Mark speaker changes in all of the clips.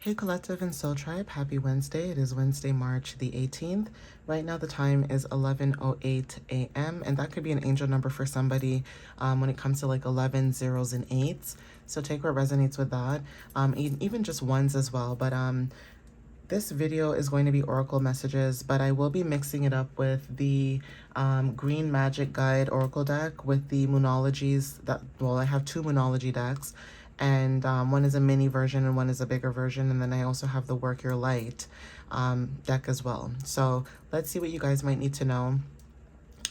Speaker 1: Hey Collective and Soul Tribe, happy Wednesday. It is Wednesday, March the 18th. Right now the time is 11:08 a.m. and that could be an angel number for somebody when it comes to like 11, zeros, and 8s. So take what resonates with that, even just ones as well. But this video is going to be oracle messages, but I will be mixing it up with the Green Magic Guide Oracle deck with the Moonologies. I have two Moonology decks, and one is a mini version and one is a bigger version, and then I also have the Work Your Light deck as well. So let's see what you guys might need to know.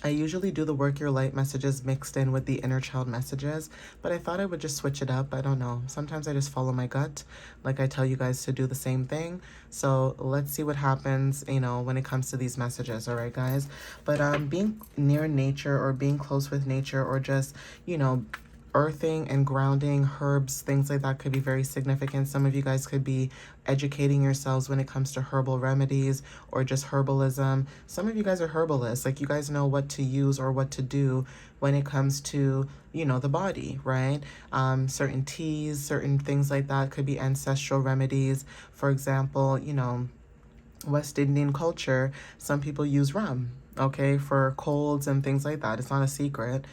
Speaker 1: I usually do the Work Your Light messages mixed in with the Inner Child messages, but I thought I would just switch it up. I don't know. Sometimes I just follow my gut, like I tell you guys to do the same thing. So let's see what happens, when it comes to these messages, all right, guys? But being near nature or being close with nature or just, earthing and grounding, herbs, things like that could be very significant. Some of you guys could be educating yourselves when it comes to herbal remedies or just herbalism. Some of you guys are herbalists, like you guys know what to use or what to do when it comes to, the body, right? Certain teas, certain things like that could be ancestral remedies. For example, West Indian culture, some people use rum, okay, for colds and things like that. It's not a secret.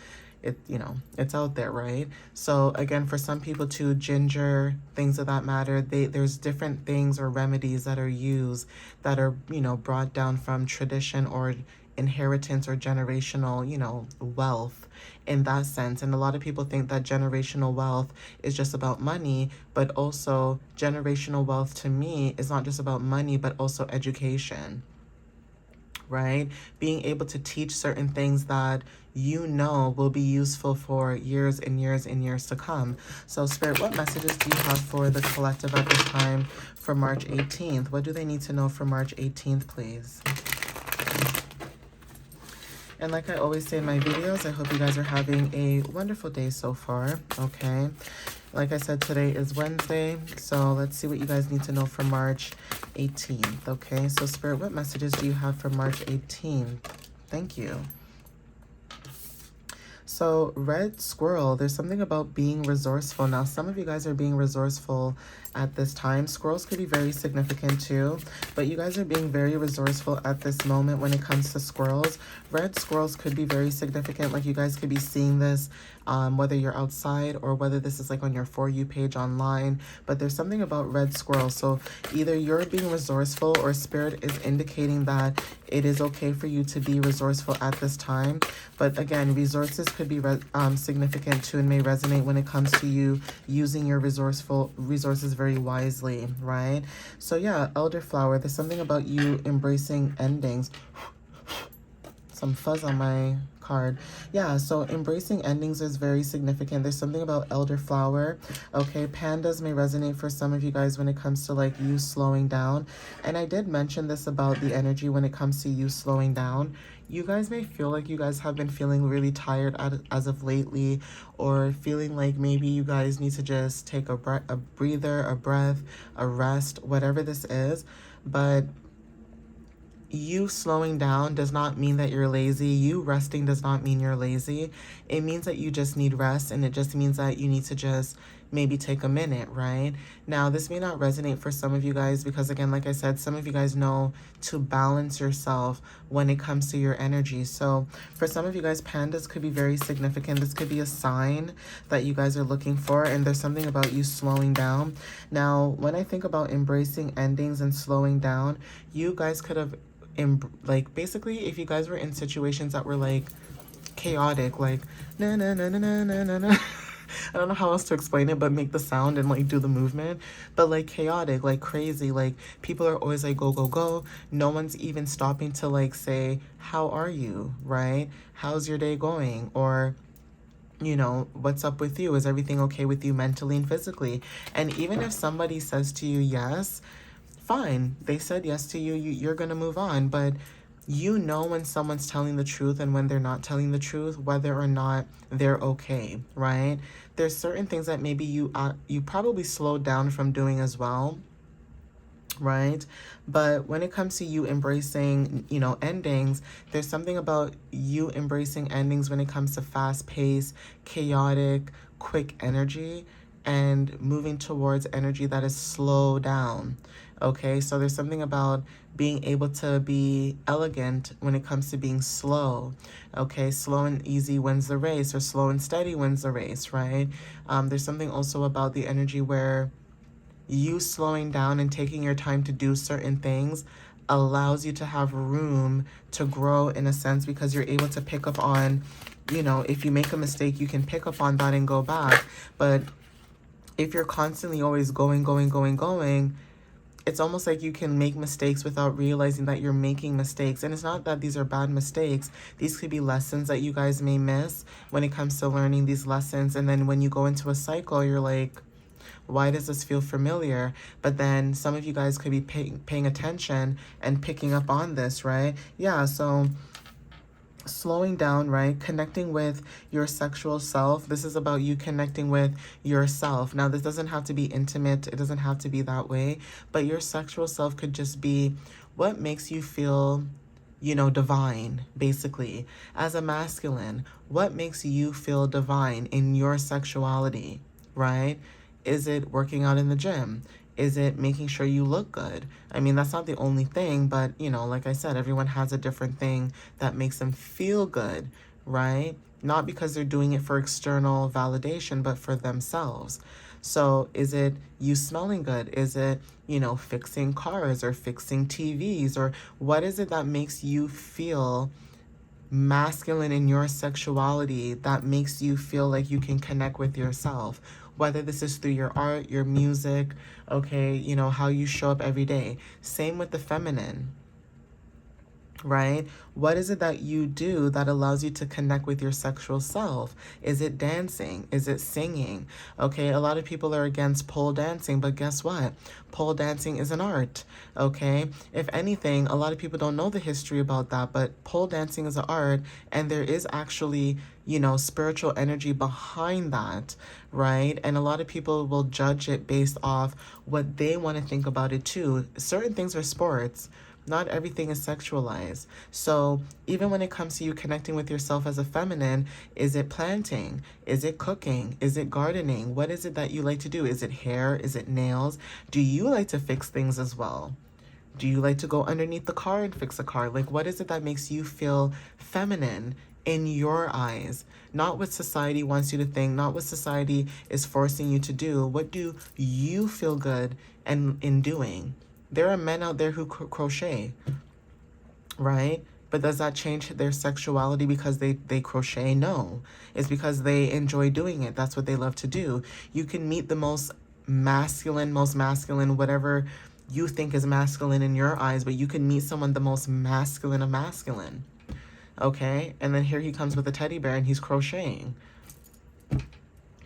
Speaker 1: It's out there, right? So again, for some people too, ginger, things of that matter, there's different things or remedies that are used that are, brought down from tradition or inheritance or generational, wealth in that sense. And a lot of people think that generational wealth is just about money, but also generational wealth to me is not just about money, but also education, right? Being able to teach certain things that will be useful for years and years and years to come. So Spirit, what messages do you have for the collective at this time for March 18th? What do they need to know for March 18th, please? And like I always say in my videos, I hope you guys are having a wonderful day so far, okay? Like I said, today is Wednesday, so let's see what you guys need to know for March 18th, okay? So Spirit, what messages do you have for March 18th? Thank you. So red squirrel, there's something about being resourceful. Now, some of you guys are being resourceful at this time. Squirrels could be very significant too, but you guys are being very resourceful at this moment when it comes to squirrels. Red squirrels could be very significant. Like you guys could be seeing this whether you're outside or whether this is like on your For You page online, but there's something about red squirrels. So either you're being resourceful or Spirit is indicating that it is okay for you to be resourceful at this time. But again, resources could be significant too and may resonate when it comes to you using your resources very wisely, right? So yeah, elderflower, there's something about you embracing endings. Some fuzz on my card. Yeah, so embracing endings is very significant. There's something about elderflower. Okay, pandas may resonate for some of you guys when it comes to like you slowing down. And I did mention this about the energy when it comes to you slowing down. You guys may feel like you guys have been feeling really tired as of lately, or feeling like maybe you guys need to just take a breather, a breath, a rest, whatever this is. But you slowing down does not mean that you're lazy. You resting does not mean you're lazy. It means that you just need rest, and it just means that you need to just maybe take a minute, right? Now, this may not resonate for some of you guys because, again, like I said, some of you guys know to balance yourself when it comes to your energy. So for some of you guys, pandas could be very significant. This could be a sign that you guys are looking for, and there's something about you slowing down. Now, when I think about embracing endings and slowing down, you guys could have basically, if you guys were in situations that were like chaotic, like na na na na na na na na I don't know how else to explain it, but make the sound and like do the movement, but like chaotic, like crazy, like people are always like go go go, no one's even stopping to like say how are you, right? How's your day going? Or what's up with you? Is everything okay with you mentally and physically? And even if somebody says to you yes, fine, they said yes to you, you're gonna move on. But when someone's telling the truth and when they're not telling the truth, whether or not they're okay, right? There's certain things that maybe you probably slowed down from doing as well, right? But when it comes to you embracing, endings, there's something about you embracing endings when it comes to fast-paced, chaotic, quick energy. and moving towards energy that is slow down. Okay, so there's something about being able to be elegant when it comes to being slow. Okay, slow and easy wins the race, or slow and steady wins the race, right? There's something also about the energy where you slowing down and taking your time to do certain things allows you to have room to grow, in a sense, because you're able to pick up on, if you make a mistake, you can pick up on that and go back. But if you're constantly always going, it's almost like you can make mistakes without realizing that you're making mistakes. And it's not that these are bad mistakes. These could be lessons that you guys may miss when it comes to learning these lessons. And then when you go into a cycle, you're like, why does this feel familiar? But then some of you guys could be paying attention and picking up on this, right? Yeah, so slowing down, right? Connecting with your sexual self. This is about you connecting with yourself. Now, this doesn't have to be intimate. It doesn't have to be that way. But your sexual self could just be what makes you feel, divine, basically. As a masculine, what makes you feel divine in your sexuality, right? Is it working out in the gym? Is it making sure you look good? I mean, that's not the only thing, but, like I said, everyone has a different thing that makes them feel good, right? Not because they're doing it for external validation, but for themselves. So is it you smelling good? Is it, fixing cars or fixing TVs? Or what is it that makes you feel masculine in your sexuality, that makes you feel like you can connect with yourself? Whether this is through your art, your music, okay, how you show up every day. Same with the feminine, right? What is it that you do that allows you to connect with your sexual self? Is it dancing? Is it singing? Okay, a lot of people are against pole dancing, but guess what? Pole dancing is an art, okay? If anything, a lot of people don't know the history about that, but pole dancing is an art, and there is actually, spiritual energy behind that, right? And a lot of people will judge it based off what they want to think about it too. Certain things are sports. Not everything is sexualized. So even when it comes to you connecting with yourself as a feminine, is it planting? Is it cooking? Is it gardening? What is it that you like to do? Is it hair? Is it nails? Do you like to fix things as well? Do you like to go underneath the car and fix a car? Like, what is it that makes you feel feminine in your eyes? Not what society wants you to think, not what society is forcing you to do. What do you feel good in doing? There are men out there who crochet, right? But does that change their sexuality because they crochet? No. It's because they enjoy doing it. That's what they love to do. You can meet the most masculine, whatever you think is masculine in your eyes, but you can meet someone the most masculine of masculine, okay? And then here he comes with a teddy bear and he's crocheting.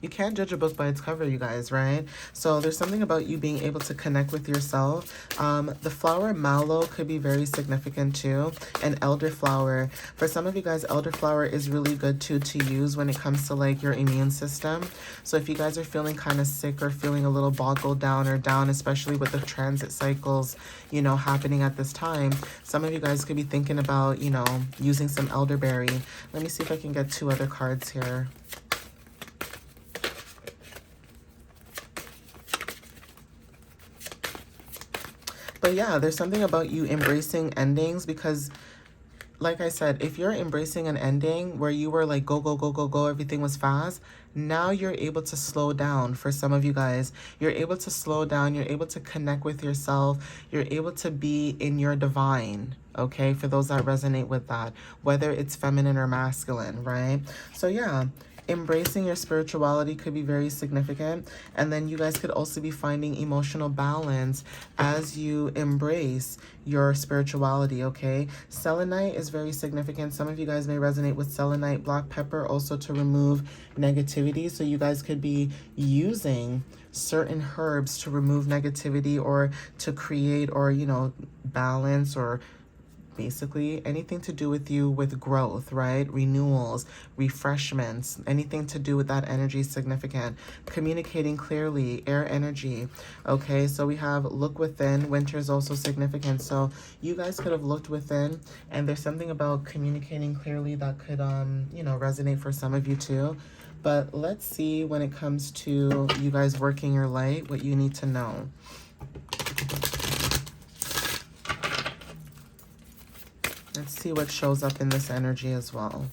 Speaker 1: You can't judge a book by its cover, you guys, right? So there's something about you being able to connect with yourself. The flower mallow could be very significant too. And elderflower. For some of you guys, elderflower is really good too to use when it comes to like your immune system. So if you guys are feeling kind of sick or feeling a little boggled down or down, especially with the transit cycles, happening at this time, some of you guys could be thinking about, using some elderberry. Let me see if I can get 2 other cards here. But yeah, there's something about you embracing endings because, like I said, if you're embracing an ending where you were like, go, everything was fast, now you're able to slow down. For some of you guys, you're able to slow down. You're able to connect with yourself. You're able to be in your divine, okay? For those that resonate with that, whether it's feminine or masculine, right? So yeah, embracing your spirituality could be very significant. And then you guys could also be finding emotional balance as you embrace your spirituality, okay? Selenite is very significant. Some of you guys may resonate with selenite. Black pepper also to remove negativity. So you guys could be using certain herbs to remove negativity or to create or, balance or basically anything to do with you with growth, right? Renewals, refreshments, anything to do with that energy is significant. Communicating clearly, air energy. Okay, so we have look within. Winter is also significant. So you guys could have looked within, and there's something about communicating clearly that could, resonate for some of you too. But let's see when it comes to you guys working your light, what you need to know. Let's see what shows up in this energy as well.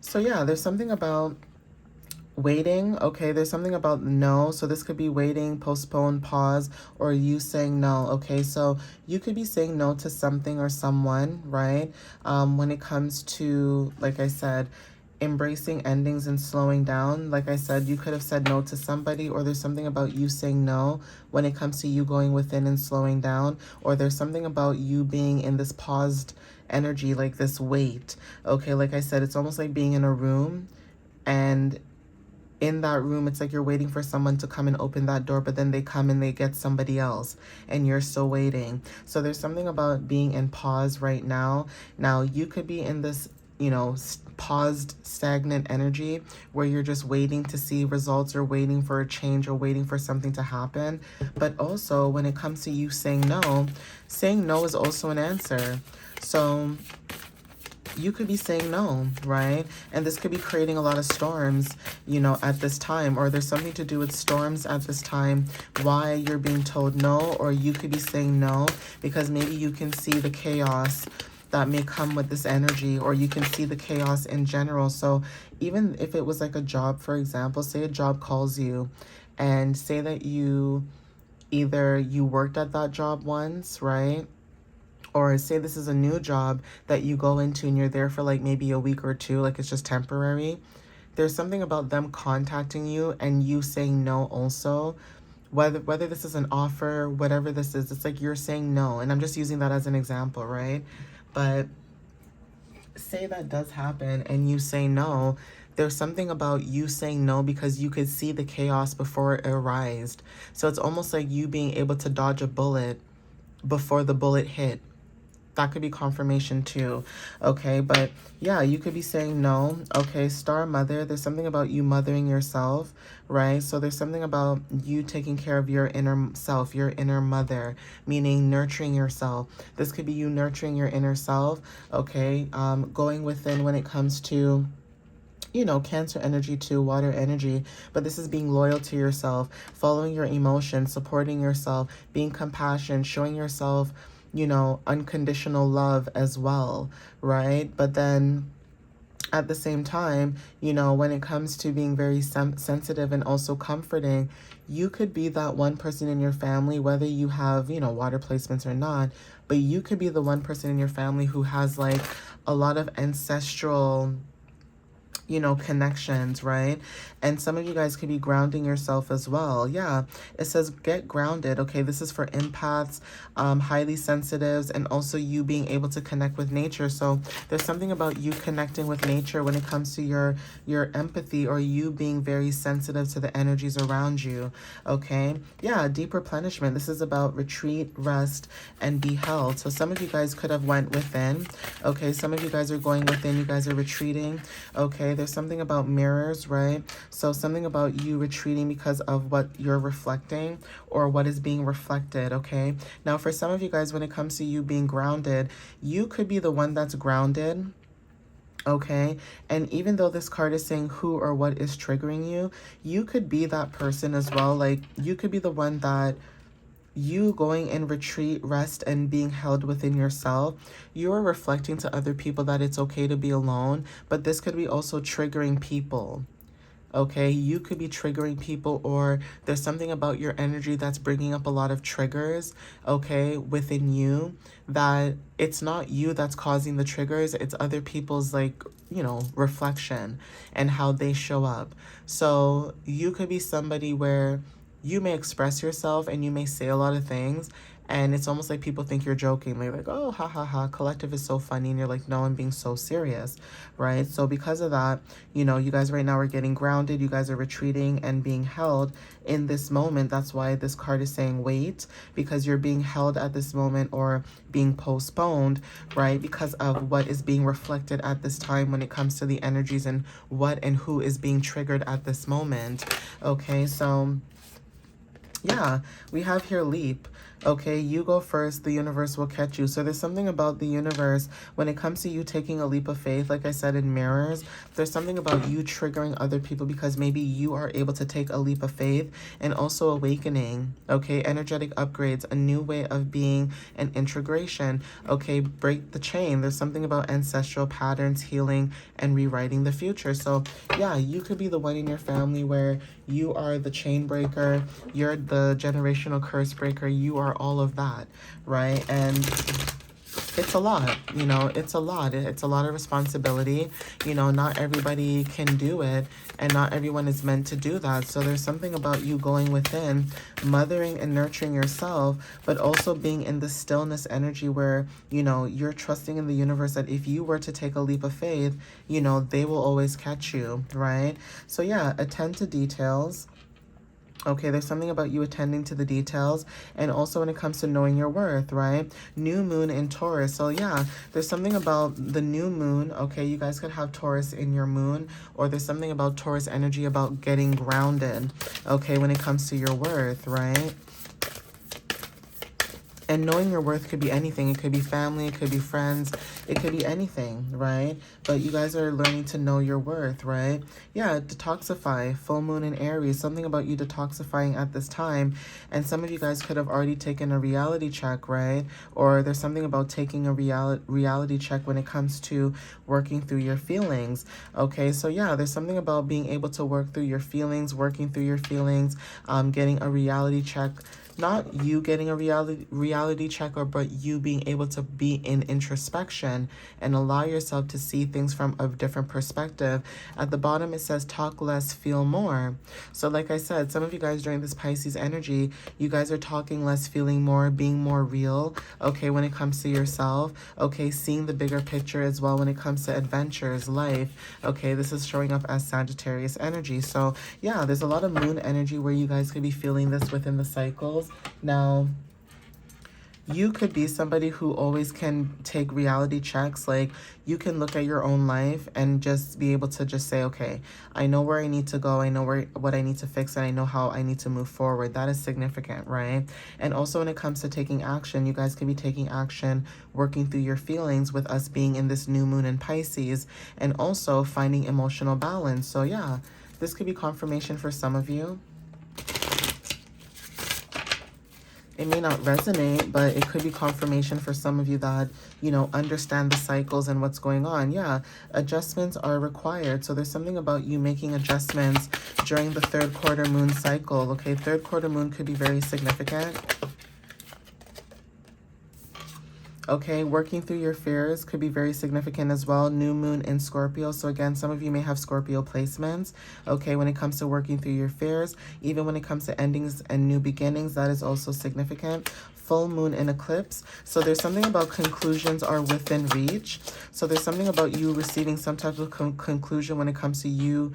Speaker 1: So yeah, there's something about waiting. Okay, there's something about no. So this could be waiting, postpone, pause, or you saying no. Okay, so you could be saying no to something or someone, right? When it comes to, like I said, embracing endings and slowing down. Like I said, you could have said no to somebody, or there's something about you saying no when it comes to you going within and slowing down, or there's something about you being in this paused energy, like this wait. Okay, like I said, it's almost like being in a room, and in that room, it's like you're waiting for someone to come and open that door, but then they come and they get somebody else and you're still waiting. So there's something about being in pause right now. Now, you could be in this, you know, paused, stagnant energy where you're just waiting to see results, or waiting for a change, or waiting for something to happen. But also, when it comes to you saying no is also an answer. So you could be saying no, right? And this could be creating a lot of storms, you know, at this time, or there's something to do with storms at this time, why you're being told no, or you could be saying no because maybe you can see the chaos that may come with this energy, or you can see the chaos in general. So even if it was like a job, for example, say a job calls you, and say that either you worked at that job once, right? Or say this is a new job that you go into and you're there for like maybe a week or two, like it's just temporary. There's something about them contacting you and you saying no also. Whether this is an offer, whatever this is, it's like you're saying no. And I'm just using that as an example, right? But say that does happen and you say no, there's something about you saying no because you could see the chaos before it arised. So it's almost like you being able to dodge a bullet before the bullet hit. That could be confirmation too. Okay, but yeah, you could be saying no. Okay, star mother, there's something about you mothering yourself, right? So there's something about you taking care of your inner self, your inner mother, meaning nurturing yourself. This could be you nurturing your inner self, okay? Going within when it comes to, you know, Cancer energy too, water energy, but this is being loyal to yourself, following your emotions, supporting yourself, being compassionate, showing yourself, you know, unconditional love as well, right? But then at the same time, you know, when it comes to being very sensitive and also comforting, you could be that one person in your family, whether you have, you know, water placements or not, but you could be the one person in your family who has like a lot of ancestral, you know, connections, right? And some of you guys could be grounding yourself as well. Yeah, it says get grounded. Okay, this is for empaths, highly sensitives, and also you being able to connect with nature. So there's something about you connecting with nature when it comes to your empathy, or you being very sensitive to the energies around you. Okay, yeah, deep replenishment. This is about retreat, rest, and be held. So some of you guys could have went within. Okay, some of you guys are going within. You guys are retreating. Okay, there's something about mirrors, right? So something about you retreating because of what you're reflecting or what is being reflected, okay? Now, for some of you guys, when it comes to you being grounded, you could be the one that's grounded, okay? And even though this card is saying who or what is triggering you, you could be that person as well. Like, you could be the one that you going in retreat, rest, and being held within yourself, you are reflecting to other people that it's okay to be alone, but this could be also triggering people. Okay, you could be triggering people, or there's something about your energy that's bringing up a lot of triggers, okay, within you, that it's not you that's causing the triggers, it's other people's, like, you know, reflection and how they show up. So you could be somebody where you may express yourself and you may say a lot of things, and it's almost like people think you're joking. They're like, oh, ha, ha, ha, collective is so funny. And you're like, no, I'm being so serious, right? So because of that, you know, you guys right now are getting grounded. You guys are retreating and being held in this moment. That's why this card is saying wait, because you're being held at this moment, or being postponed, right? Because of what is being reflected at this time when it comes to the energies and what and who is being triggered at this moment. Okay, so yeah, we have here leap. Okay, you go first, the universe will catch you. So there's something about the universe when it comes to you taking a leap of faith, like I said, in mirrors, there's something about you triggering other people because maybe you are able to take a leap of faith and also awakening, okay, energetic upgrades, a new way of being, and integration, okay, break the chain. There's something about ancestral patterns, healing, and rewriting the future. So yeah, you could be the one in your family where you are the chain breaker, you're the generational curse breaker, you are all of that, right? And it's a lot, you know, it's a lot. It's a lot of responsibility. You know, not everybody can do it, and not everyone is meant to do that. So there's something about you going within, mothering and nurturing yourself, but also being in the stillness energy where, you know, you're trusting in the universe that if you were to take a leap of faith, you know, they will always catch you, right? So yeah, attend to details. Okay, there's something about you attending to the details, and also when it comes to knowing your worth, right? New moon in Taurus. So yeah, there's something about the new moon. Okay, you guys could have Taurus in your moon, or there's something about Taurus energy about getting grounded. Okay, when it comes to your worth, right? And knowing your worth could be anything. It could be family, it could be friends, it could be anything, right? But you guys are learning to know your worth, right? Yeah, detoxify, full moon in Aries, something about you detoxifying at this time. And some of you guys could have already taken a reality check, right? Or there's something about taking a reality check when it comes to working through your feelings. Okay, so yeah, there's something about being able to work through your feelings, working through your feelings, getting a reality check. Not you getting a reality check, or but you being able to be in introspection and allow yourself to see things from a different perspective. At the bottom it says talk less, feel more. So like I said, some of you guys during this Pisces energy, you guys are talking less, feeling more, being more real, okay, when it comes to yourself, okay, seeing the bigger picture as well when it comes to adventures, life, okay, this is showing up as Sagittarius energy. So yeah, there's a lot of moon energy where you guys could be feeling this within the cycles. Now, you could be somebody who always can take reality checks. Like, you can look at your own life and just be able to just say, okay, I know where I need to go, I know what I need to fix, and I know how I need to move forward. That is significant, right? And also when it comes to taking action, you guys can be taking action, working through your feelings with us being in this new moon in Pisces, and also finding emotional balance. So yeah, this could be confirmation for some of you. It may not resonate, but it could be confirmation for some of you that, you know, understand the cycles and what's going on. Yeah, adjustments are required. So there's something about you making adjustments during the third quarter moon cycle. Okay, third quarter moon could be very significant. Okay, working through your fears could be very significant as well. New moon in Scorpio. So again, some of you may have Scorpio placements. Okay, when it comes to working through your fears, even when it comes to endings and new beginnings, that is also significant. Full moon in eclipse. So there's something about conclusions are within reach. So there's something about you receiving some type of conclusion when it comes to you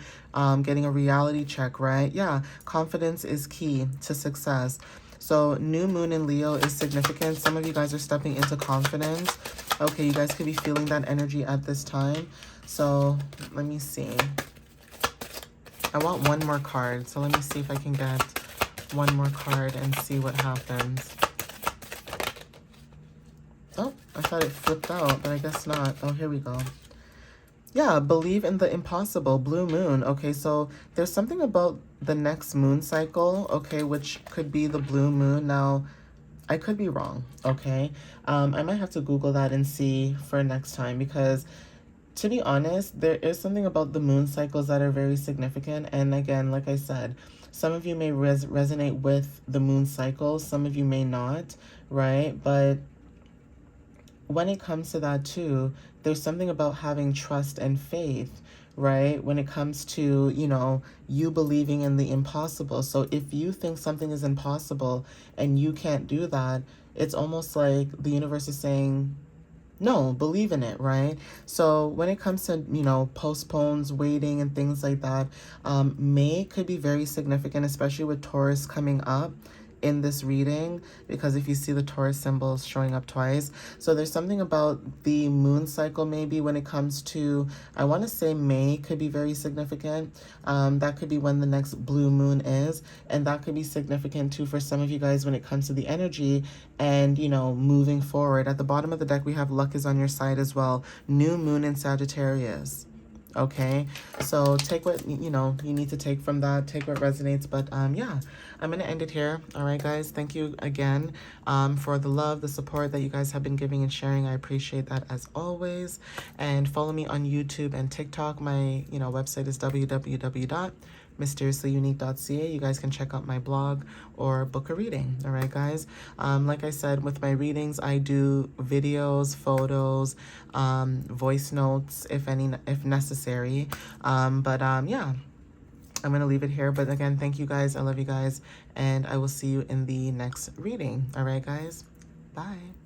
Speaker 1: getting a reality check, right? Yeah, confidence is key to success. So new moon in Leo is significant. Some of you guys are stepping into confidence. Okay, you guys could be feeling that energy at this time. So let me see. I want one more card. So let me see if I can get one more card and see what happens. Oh, I thought it flipped out, but I guess not. Oh, here we go. Yeah, believe in the impossible, blue moon. Okay, so there's something about the next moon cycle, okay, which could be the blue moon. Now, I could be wrong, okay? I might have to Google that and see for next time because, to be honest, there is something about the moon cycles that are very significant. And again, like I said, some of you may resonate with the moon cycles, some of you may not, right? But when it comes to that too, there's something about having trust and faith, right? When it comes to, you know, you believing in the impossible. So if you think something is impossible and you can't do that, it's almost like the universe is saying, no, believe in it, right? So when it comes to, you know, postpones, waiting, and things like that, May could be very significant, especially with Taurus coming up in this reading, because if you see the Taurus symbols showing up twice, so there's something about the moon cycle maybe when it comes to, I want to say May could be very significant. That could be when the next blue moon is, and that could be significant too for some of you guys when it comes to the energy and, you know, moving forward. At the bottom of the deck, we have luck is on your side as well. New moon in Sagittarius. Okay, so take what you know you need to take from that, take what resonates. But yeah, I'm gonna end it here. All right, guys, thank you again for the love, the support that you guys have been giving and sharing. I appreciate that as always. And follow me on YouTube and TikTok. My website is www.mysteriouslyunique.ca. You guys can check out my blog or book a reading. All right, guys. Like I said, with my readings, I do videos, photos, voice notes if necessary. Yeah, I'm gonna leave it here. But again, thank you guys. I love you guys, and I will see you in the next reading. All right, guys. Bye.